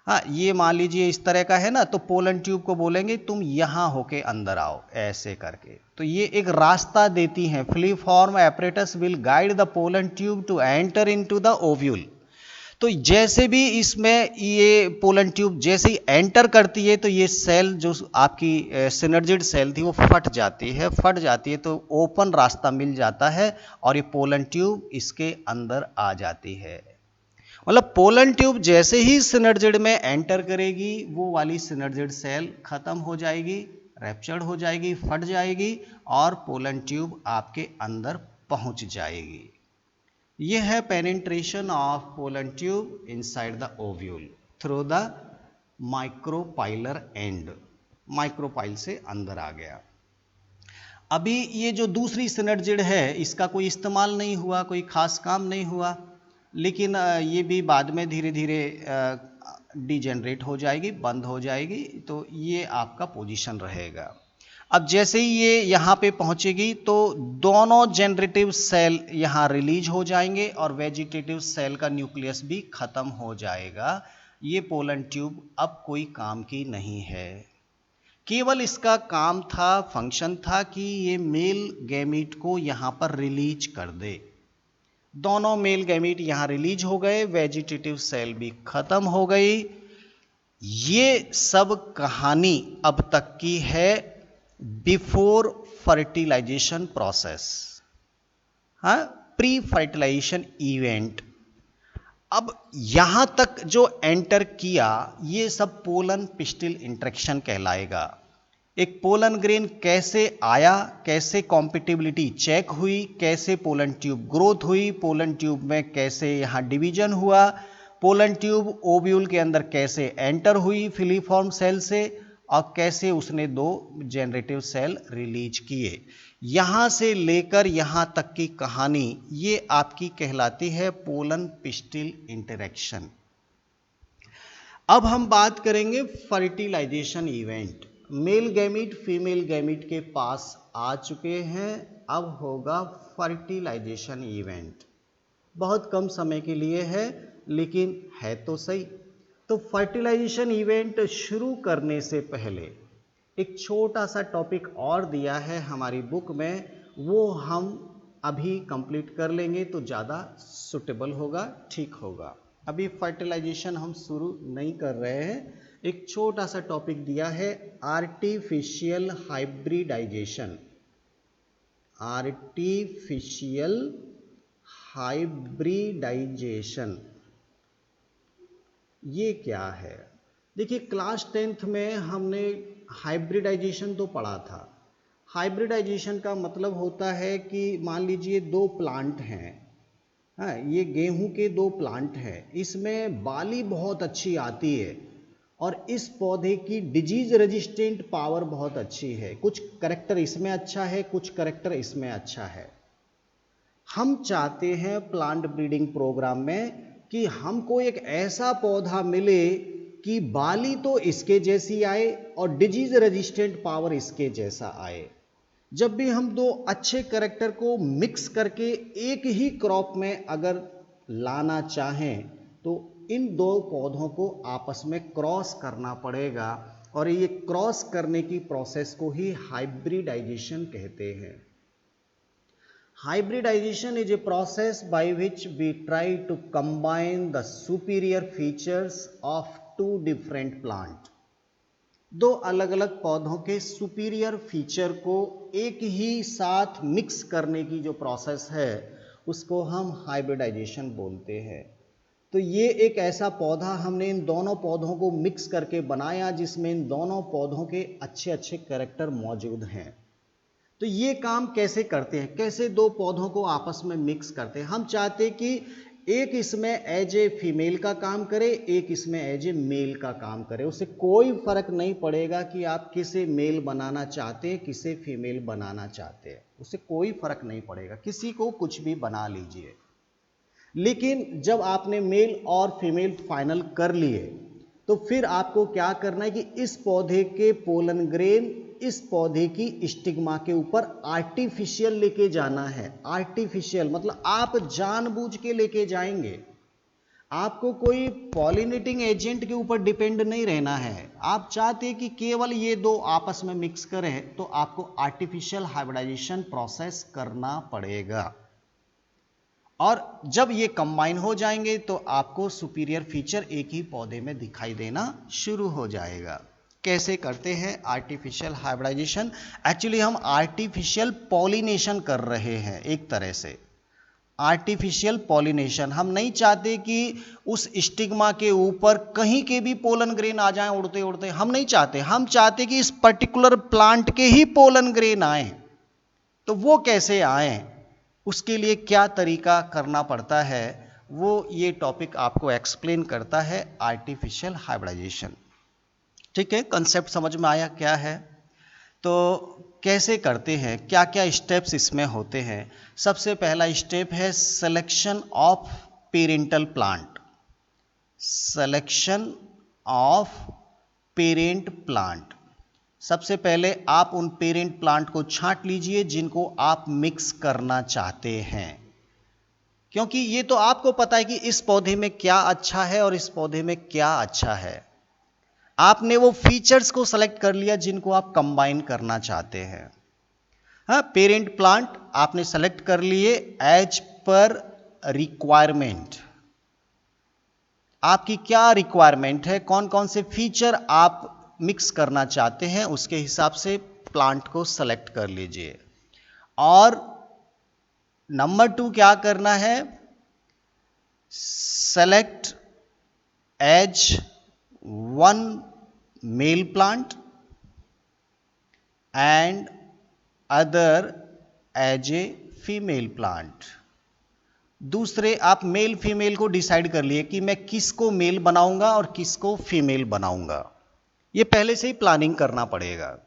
हाँ, ये मान लीजिए इस तरह का है ना, तो पोलन ट्यूब को बोलेंगे तुम यहाँ होके अंदर आओ ऐसे करके। तो ये एक रास्ता देती हैं। Filiform apparatus will guide the pollen tube to enter into the ovule. तो जैसे भी इसमें ये पोलन ट्यूब जैसे ही एंटर करती है तो ये सेल जो आपकी सिनर्जिड सेल थी वो फट जाती है तो ओपन रास्ता मिल जाता है और ये पोलन ट्यूब इसके अंदर आ जाती है। मतलब पोलन ट्यूब जैसे ही सिनर्जिड में एंटर करेगी वो वाली सिनर्जिड सेल खत्म हो जाएगी, रैप्चर्ड हो जाएगी, फट जाएगी और पोलन ट्यूब आपके अंदर पहुंच जाएगी। यह है penetration of pollen tube inside the ovule through the micropylar and. Micropyle से अंदर आ गया। अभी ये जो दूसरी सिनर्जिड है इसका कोई इस्तेमाल नहीं हुआ, कोई खास काम नहीं हुआ, लेकिन ये भी बाद में धीरे धीरे डिजेनरेट हो जाएगी, बंद हो जाएगी। तो ये आपका पोजीशन रहेगा। अब जैसे ही ये यहाँ पे पहुँचेगी तो दोनों जनरेटिव सेल यहाँ रिलीज हो जाएंगे और वेजिटेटिव सेल का न्यूक्लियस भी खत्म हो जाएगा। ये पोलन ट्यूब अब कोई काम की नहीं है। केवल इसका काम था, फंक्शन था कि ये मेल गैमीट को यहाँ पर रिलीज कर दे। दोनों मेल गैमीट यहाँ रिलीज हो गए, वेजिटेटिव सेल भी खत्म हो गई। ये सब कहानी अब तक की है बिफोर फर्टिलाइजेशन प्रोसेस, हाँ, प्री फर्टिलाइजेशन इवेंट। अब यहां तक जो एंटर किया ये सब पोलन पिस्टिल इंटरेक्शन कहलाएगा। एक पोलन ग्रेन कैसे आया, कैसे कॉम्पिटिबिलिटी चेक हुई, कैसे पोलन ट्यूब ग्रोथ हुई, पोलन ट्यूब में कैसे यहां डिवीजन हुआ, पोलन ट्यूब ओव्यूल के अंदर कैसे एंटर हुई फिलीफॉर्म सेल से और कैसे उसने 2 जनरेटिव सेल रिलीज किए, यहां से लेकर यहां तक की कहानी ये आपकी कहलाती है पोलन पिस्टिल इंटरेक्शन। अब हम बात करेंगे fertilization event. Male gamete female gamete के पास आ चुके हैं, अब होगा फर्टिलाइजेशन इवेंट। बहुत कम समय के लिए है लेकिन है तो सही। तो फर्टिलाइजेशन इवेंट शुरू करने से पहले एक छोटा सा टॉपिक और दिया है हमारी बुक में, वो हम अभी कंप्लीट कर लेंगे तो ज़्यादा सुटेबल होगा, ठीक होगा। अभी फर्टिलाइजेशन हम शुरू नहीं कर रहे हैं। एक छोटा सा टॉपिक दिया है आर्टिफिशियल हाइब्रिडाइजेशन। आर्टिफिशियल हाइब्रिडाइजेशन ये क्या है? देखिए क्लास 10th में हमने हाइब्रिडाइजेशन तो पढ़ा था। हाइब्रिडाइजेशन का मतलब होता है कि मान लीजिए 2 प्लांट हैं, हाँ, ये गेहूं के 2 प्लांट हैं, इसमें बाली बहुत अच्छी आती है और इस पौधे की डिजीज रेजिस्टेंट पावर बहुत अच्छी है। कुछ करैक्टर इसमें अच्छा है, कुछ करैक्टर इसमें अच्छा है। हम चाहते हैं प्लांट ब्रीडिंग प्रोग्राम में कि हमको एक ऐसा पौधा मिले कि बाली तो इसके जैसी आए और डिजीज रेजिस्टेंट पावर इसके जैसा आए। जब भी हम 2 अच्छे करैक्टर को मिक्स करके एक ही क्रॉप में अगर लाना चाहें तो इन 2 पौधों को आपस में क्रॉस करना पड़ेगा और ये क्रॉस करने की प्रोसेस को ही हाइब्रिडाइजेशन कहते हैं। Hybridization is a process by which we try to combine the superior features of 2 different plants. 2 अलग अलग पौधों के सुपीरियर फीचर को एक ही साथ मिक्स करने की जो प्रोसेस है उसको हम हाइब्रिडाइजेशन बोलते हैं। तो ये एक ऐसा पौधा हमने इन दोनों पौधों को मिक्स करके बनाया जिसमें इन दोनों पौधों के अच्छे अच्छे कैरेक्टर मौजूद हैं। तो ये काम कैसे करते हैं, कैसे 2 पौधों को आपस में मिक्स करते हैं। हम चाहते हैं कि एक इसमें एज ए फीमेल का काम करे, एक इसमें एज ए मेल का काम करे। उससे कोई फर्क नहीं पड़ेगा कि आप किसे मेल बनाना चाहते हैं, किसे फीमेल बनाना चाहते हैं, उससे कोई फर्क नहीं पड़ेगा, किसी को कुछ भी बना लीजिए। लेकिन जब आपने मेल और फीमेल फाइनल कर लिए तो फिर आपको क्या करना है कि इस पौधे के पोलन ग्रेन इस पौधे की स्टिग्मा के ऊपर आर्टिफिशियल लेके जाना है। आर्टिफिशियल मतलब आप जानबूझ के लेके जाएंगे, आपको कोई पॉलिनेटिंग एजेंट के ऊपर डिपेंड नहीं रहना है। आप चाहते हैं कि केवल ये 2 आपस में मिक्स करें तो आपको आर्टिफिशियल हाइब्रिडाइजेशन प्रोसेस करना पड़ेगा और जब ये कंबाइन हो जाएंगे तो आपको सुपीरियर फीचर एक ही पौधे में दिखाई देना शुरू हो जाएगा। कैसे करते हैं आर्टिफिशियल हाइब्रिडाइजेशन? एक्चुअली हम आर्टिफिशियल पॉलिनेशन कर रहे हैं। एक तरह से आर्टिफिशियल पॉलिनेशन, हम नहीं चाहते कि उस स्टिग्मा के ऊपर कहीं के भी पोलन ग्रेन आ जाएं उड़ते उड़ते, हम नहीं चाहते। हम चाहते कि इस पर्टिकुलर प्लांट के ही पोलन ग्रेन आए। तो वो कैसे आए, उसके लिए क्या तरीका करना पड़ता है, वो ये टॉपिक आपको एक्सप्लेन करता है आर्टिफिशियल हाइब्रिडाइजेशन। ठीक है, कंसेप्ट समझ में आया क्या है? तो कैसे करते हैं, क्या क्या स्टेप्स इसमें होते हैं? सबसे पहला स्टेप है selection of parental plant. Selection of parent plant, सबसे पहले आप उन पेरेंट प्लांट को छांट लीजिए जिनको आप मिक्स करना चाहते हैं, क्योंकि ये तो आपको पता है कि इस पौधे में क्या अच्छा है और इस पौधे में क्या अच्छा है। आपने वो फीचर्स को सेलेक्ट कर लिया जिनको आप कंबाइन करना चाहते हैं। हाँ, पेरेंट प्लांट आपने सेलेक्ट कर लिए एज पर रिक्वायरमेंट। आपकी क्या रिक्वायरमेंट है, कौन कौन से फीचर आप मिक्स करना चाहते हैं, उसके हिसाब से प्लांट को सेलेक्ट कर लीजिए। और नंबर 2 क्या करना है, select as 1 male plant and other as a female plant. दूसरे आप मेल फीमेल को डिसाइड कर लिए कि मैं किसको मेल बनाऊंगा और किसको फीमेल बनाऊंगा, ये पहले से ही प्लानिंग करना पड़ेगा।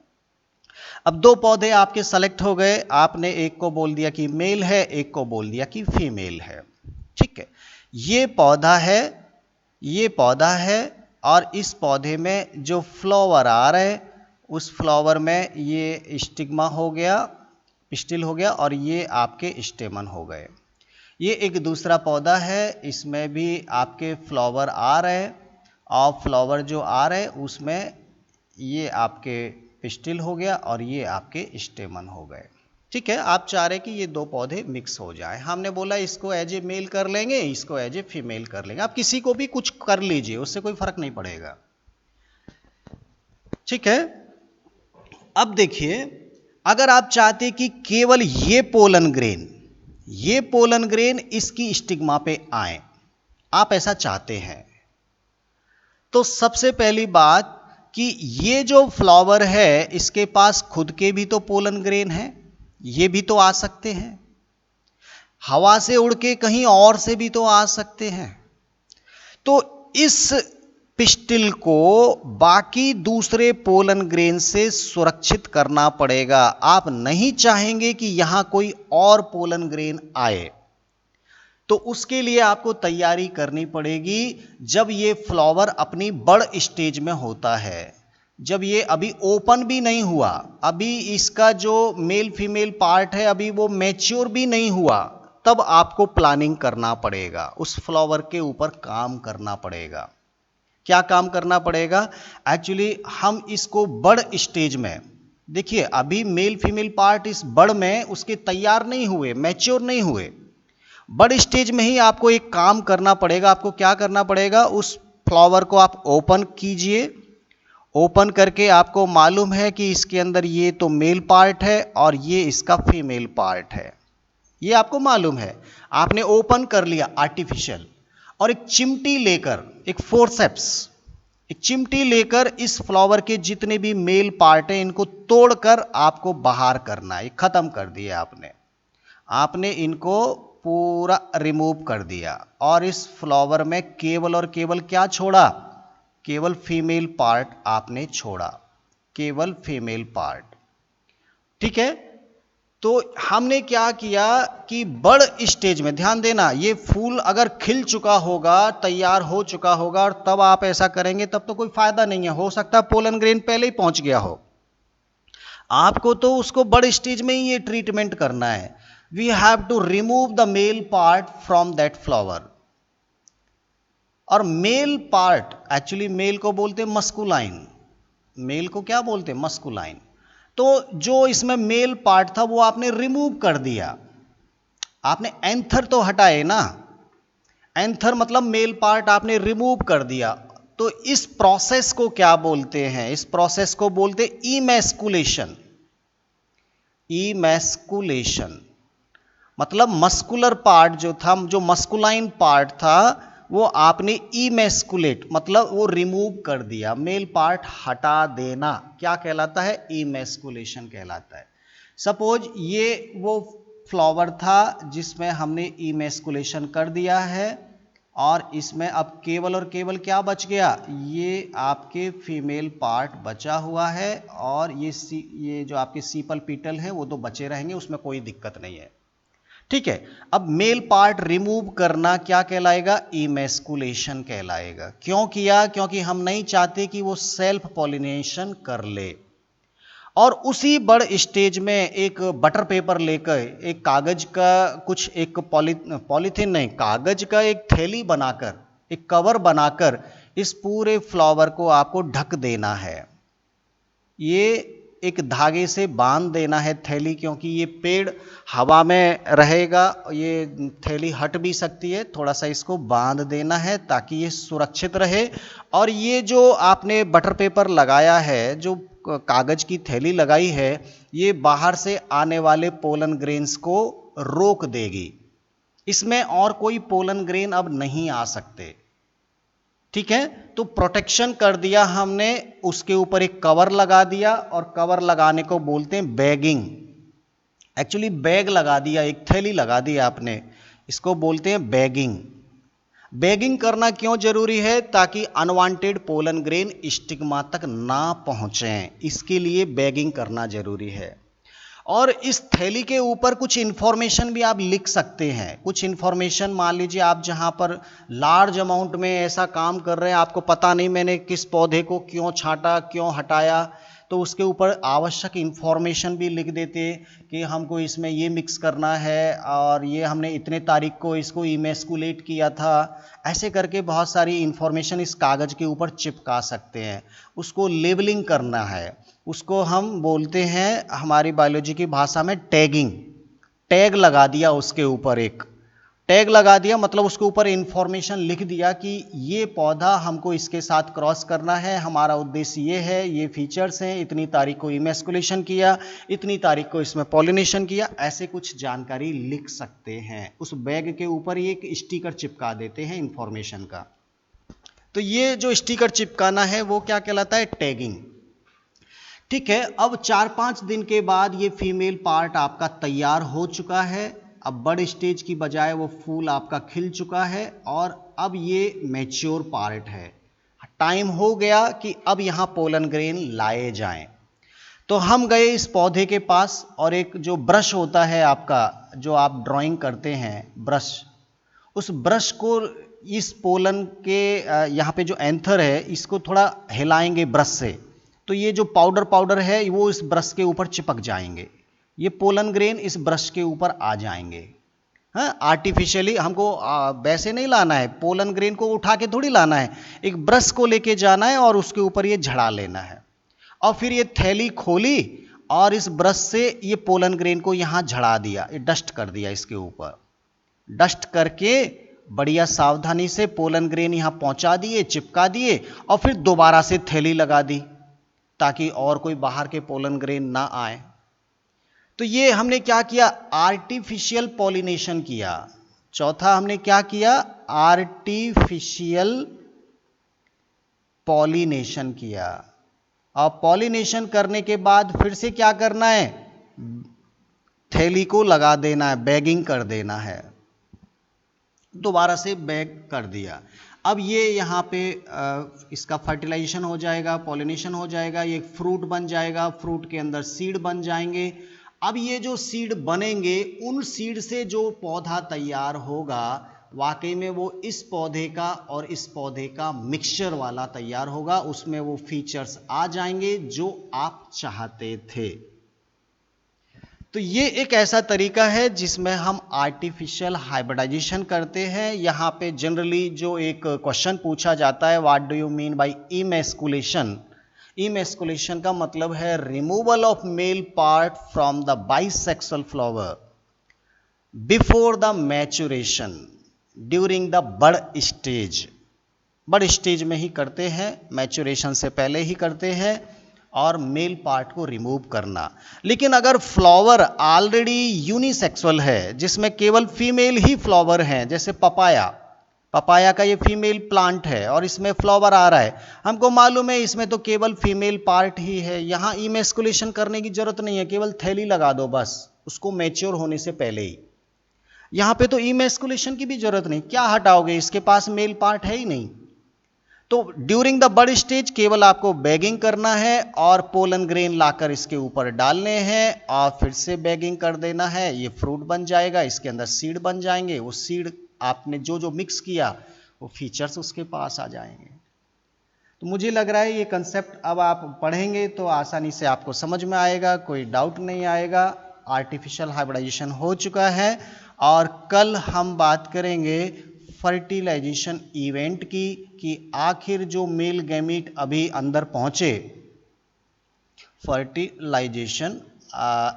अब 2 पौधे आपके सेलेक्ट हो गए, आपने एक को बोल दिया कि मेल है, एक को बोल दिया कि फीमेल है। ठीक है, ये पौधा है और इस पौधे में जो फ्लावर आ रहे हैं उस फ्लावर में ये स्टिग्मा हो गया, पिस्टिल हो गया और ये आपके स्टेमन हो गए। ये एक दूसरा पौधा है, इसमें भी आपके फ्लावर आ रहे हैं और फ्लावर जो आ रहे हैं उसमें ये आपके पिस्टिल हो गया और ये आपके स्टेमन हो गए। ठीक है, आप चाह रहे कि ये 2 पौधे मिक्स हो जाए। हमने बोला इसको एज ए मेल कर लेंगे, इसको एज ए फीमेल कर लेंगे। आप किसी को भी कुछ कर लीजिए, उससे कोई फर्क नहीं पड़ेगा। ठीक है, अब देखिए, अगर आप चाहते कि केवल ये पोलन ग्रेन इसकी स्टिग्मा पे आए, आप ऐसा चाहते हैं, तो सबसे पहली बात कि ये जो फ्लावर है इसके पास खुद के भी तो पोलन ग्रेन है, ये भी तो आ सकते हैं। हवा से उड़ के कहीं और से भी तो आ सकते हैं। तो इस पिस्टिल को बाकी दूसरे पोलन ग्रेन से सुरक्षित करना पड़ेगा। आप नहीं चाहेंगे कि यहां कोई और पोलन ग्रेन आए, तो उसके लिए आपको तैयारी करनी पड़ेगी। जब ये फ्लावर अपनी बड़ स्टेज में होता है, जब ये अभी ओपन भी नहीं हुआ, अभी इसका जो मेल फीमेल पार्ट है अभी वो मैच्योर भी नहीं हुआ, तब आपको प्लानिंग करना पड़ेगा, उस फ्लावर के ऊपर काम करना पड़ेगा। क्या काम करना पड़ेगा? एक्चुअली हम इसको बड़ स्टेज में, देखिए अभी मेल फीमेल पार्ट इस बड़ में उसके तैयार नहीं हुए, मैच्योर नहीं हुए, बड़ स्टेज में ही आपको एक काम करना पड़ेगा। आपको क्या करना पड़ेगा? उस फ्लावर को आप ओपन कीजिए। ओपन करके आपको मालूम है कि इसके अंदर ये तो मेल पार्ट है और ये इसका फीमेल पार्ट है, ये आपको मालूम है। आपने ओपन कर लिया आर्टिफिशियल, और एक चिमटी लेकर, एक फोर्सेप्स, एक चिमटी लेकर इस फ्लावर के जितने भी मेल पार्ट हैं इनको तोड़कर आपको बाहर करना है। खत्म कर दिया आपने इनको पूरा रिमूव कर दिया, और इस फ्लावर में केवल और केवल क्या छोड़ा? केवल फीमेल पार्ट आपने छोड़ा, केवल फीमेल पार्ट। ठीक है, तो हमने क्या किया कि बड़ स्टेज में, ध्यान देना, ये फूल अगर खिल चुका होगा, तैयार हो चुका होगा, और तब आप ऐसा करेंगे तब तो कोई फायदा नहीं है। हो सकता है पोलन ग्रेन पहले ही पहुंच गया हो। आपको तो उसको बड़ स्टेज में ही ये ट्रीटमेंट करना है। We have to remove the male part from that flower. और मेल पार्ट, एक्चुअली मेल को बोलते हैं मस्कुलाइन, मेल को क्या बोलते हैं? मस्कुलाइन। तो जो इसमें मेल पार्ट था वो आपने रिमूव कर दिया, आपने एंथर तो हटाए ना, एंथर मतलब मेल पार्ट आपने रिमूव कर दिया। तो इस प्रोसेस को क्या बोलते हैं? इस प्रोसेस को बोलते हैं इमैस्कुलेशन। इमैस्कुलेशन मतलब मस्कुलर पार्ट जो था, जो मस्कुलाइन पार्ट था, वो आपने इमैस्कुलेट मतलब वो रिमूव कर दिया, मेल पार्ट हटा देना। क्या कहलाता है? इमैस्कुलेशन कहलाता है। सपोज ये वो फ्लावर था जिसमें हमने इमैस्कुलेशन कर दिया है, और इसमें अब केवल और केवल क्या बच गया? ये आपके फीमेल पार्ट बचा हुआ है, और ये जो आपके सीपल पीटल हैं वो तो बचे रहेंगे, उसमें कोई दिक्कत नहीं है। ठीक है, अब मेल पार्ट रिमूव करना क्या कहलाएगा? इमैस्कुलेशन कहलाएगा। क्यों किया? क्योंकि हम नहीं चाहते कि वो सेल्फ पॉलिनेशन कर ले। और उसी बड़ स्टेज में एक बटर पेपर लेकर, एक कागज का कुछ, एक पॉलीथीन नहीं, कागज का एक थैली बनाकर, एक कवर बनाकर इस पूरे फ्लावर को आपको ढक देना है। ये एक धागे से बांध देना है थैली, क्योंकि ये पेड़ हवा में रहेगा, ये थैली हट भी सकती है, थोड़ा सा इसको बांध देना है ताकि ये सुरक्षित रहे। और ये जो आपने बटर पेपर लगाया है, जो कागज की थैली लगाई है, ये बाहर से आने वाले पोलन ग्रेन्स को रोक देगी। इसमें और कोई पोलन ग्रेन अब नहीं आ सकते। ठीक है, तो प्रोटेक्शन कर दिया हमने, उसके ऊपर एक कवर लगा दिया, और कवर लगाने को बोलते हैं बैगिंग। एक्चुअली बैग लगा दिया, एक थैली लगा दी आपने, इसको बोलते हैं बैगिंग। बैगिंग करना क्यों जरूरी है? ताकि अनवांटेड पोलन ग्रेन स्टिग्मा तक ना पहुंचे, इसके लिए बैगिंग करना जरूरी है। और इस थैली के ऊपर कुछ इंफॉर्मेशन भी आप लिख सकते हैं। कुछ इंफॉर्मेशन, मान लीजिए आप जहां पर लार्ज अमाउंट में ऐसा काम कर रहे हैं, आपको पता नहीं मैंने किस पौधे को क्यों छांटा, क्यों हटाया, तो उसके ऊपर आवश्यक इंफॉर्मेशन भी लिख देते कि हमको इसमें ये मिक्स करना है, और ये हमने इतने तारीख को इसको इमैस्कुलेट किया था। ऐसे करके बहुत सारी इंफॉर्मेशन इस कागज़ के ऊपर चिपका सकते हैं। उसको लेबलिंग करना है, उसको हम बोलते हैं हमारी बायोलॉजी की भाषा में टैगिंग। टैग लगा दिया, उसके ऊपर एक टैग लगा दिया, मतलब उसके ऊपर इंफॉर्मेशन लिख दिया कि ये पौधा हमको इसके साथ क्रॉस करना है, हमारा उद्देश्य ये है, ये फीचर्स हैं, इतनी तारीख को इमैस्कुलेशन किया, इतनी तारीख को इसमें पॉलिनेशन किया। ऐसे कुछ जानकारी लिख सकते हैं। उस बैग के ऊपर ये एक स्टिकर चिपका देते हैं इंफॉर्मेशन का। तो ये जो स्टिकर चिपकाना है वो क्या कहलाता है? टैगिंग। ठीक है, अब 4-5 दिन के बाद ये फीमेल पार्ट आपका तैयार हो चुका है, अब बड स्टेज की बजाय वो फूल आपका खिल चुका है और अब ये मैच्योर पार्ट है। टाइम हो गया कि अब यहाँ पोलन ग्रेन लाए जाएं। तो हम गए इस पौधे के पास और एक जो ब्रश होता है आपका, जो आप ड्राइंग करते हैं ब्रश, उस ब्रश को इस पोलन के यहाँ पे जो एंथर है इसको थोड़ा हिलाएंगे ब्रश से, तो ये जो पाउडर पाउडर है वो इस ब्रश के ऊपर चिपक जाएंगे, ये पोलन ग्रेन इस ब्रश के ऊपर आ जाएंगे। हाँ, आर्टिफिशियली हमको वैसे नहीं लाना है, पोलन ग्रेन को उठा के थोड़ी लाना है, एक ब्रश को लेके जाना है और उसके ऊपर ये झड़ा लेना है। और फिर ये थैली खोली और इस ब्रश से ये पोलन ग्रेन को यहाँ झड़ा दिया, ये डस्ट कर दिया इसके ऊपर, डस्ट करके बढ़िया सावधानी से पोलन ग्रेन यहाँ पहुँचा दिए, चिपका दिए और फिर दोबारा से थैली लगा दी ताकि और कोई बाहर के पोलन ग्रेन ना आए। तो ये हमने क्या किया, आर्टिफिशियल पॉलिनेशन किया। चौथा हमने क्या किया, आर्टिफिशियल पॉलिनेशन किया। और पॉलिनेशन करने के बाद फिर से क्या करना है, थैली को लगा देना है, बैगिंग कर देना है, दोबारा से बैग कर दिया। अब ये यहाँ पे इसका फर्टिलाइजेशन हो जाएगा, पॉलिनेशन हो जाएगा, ये फ्रूट बन जाएगा, फ्रूट के अंदर सीड बन जाएंगे। अब ये जो सीड बनेंगे, उन सीड से जो पौधा तैयार होगा वाकई में वो इस पौधे का और इस पौधे का मिक्सचर वाला तैयार होगा, उसमें वो फीचर्स आ जाएंगे जो आप चाहते थे। तो ये एक ऐसा तरीका है जिसमें हम आर्टिफिशियल हाइब्रिडाइजेशन करते हैं। यहाँ पे जनरली जो एक क्वेश्चन पूछा जाता है, what do you mean by emasculation. Emasculation का मतलब है removal of male part from the bisexual flower before the maturation during the bud stage. Bud stage में ही करते हैं, मैच्योरेशन से पहले ही करते हैं, और मेल पार्ट को रिमूव करना। लेकिन अगर फ्लावर ऑलरेडी यूनिसेक्सुअल है, जिसमें केवल फीमेल ही फ्लावर हैं, जैसे पपाया, पपाया का ये फीमेल प्लांट है और इसमें फ्लावर आ रहा है, हमको मालूम है इसमें तो केवल फीमेल पार्ट ही है, यहाँ इमैस्कुलेशन करने की जरूरत नहीं है, केवल थैली लगा दो बस, उसको मैच्योर होने से पहले ही। यहाँ पे तो इमैस्कुलेशन की भी जरूरत नहीं, क्या हटाओगे, इसके पास मेल पार्ट है ही नहीं। तो ड्यूरिंग द बड स्टेज केवल आपको बैगिंग करना है और पोलन ग्रेन लाकर इसके ऊपर डालने हैं और फिर से बैगिंग कर देना है, ये फ्रूट बन जाएगा, इसके अंदर सीड बन जाएंगे, वो सीड आपने जो जो मिक्स किया वो फीचर्स उसके पास आ जाएंगे। तो मुझे लग रहा है ये कंसेप्ट अब आप पढ़ेंगे तो आसानी से आपको समझ में आएगा, कोई डाउट नहीं आएगा। आर्टिफिशियल हाइब्रिडाइजेशन हो चुका है और कल हम बात करेंगे फर्टिलाइजेशन इवेंट की, कि आखिर जो मेल गैमीट अभी अंदर पहुंचे, फर्टिलाइजेशन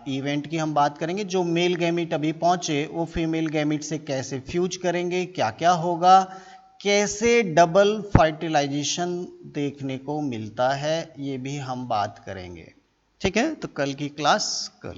इवेंट की हम बात करेंगे, जो मेल गैमीट अभी पहुंचे वो फीमेल गैमीट से कैसे फ्यूज करेंगे, क्या क्या होगा, कैसे डबल फर्टिलाइजेशन देखने को मिलता है, ये भी हम बात करेंगे। ठीक है, तो कल की क्लास कल।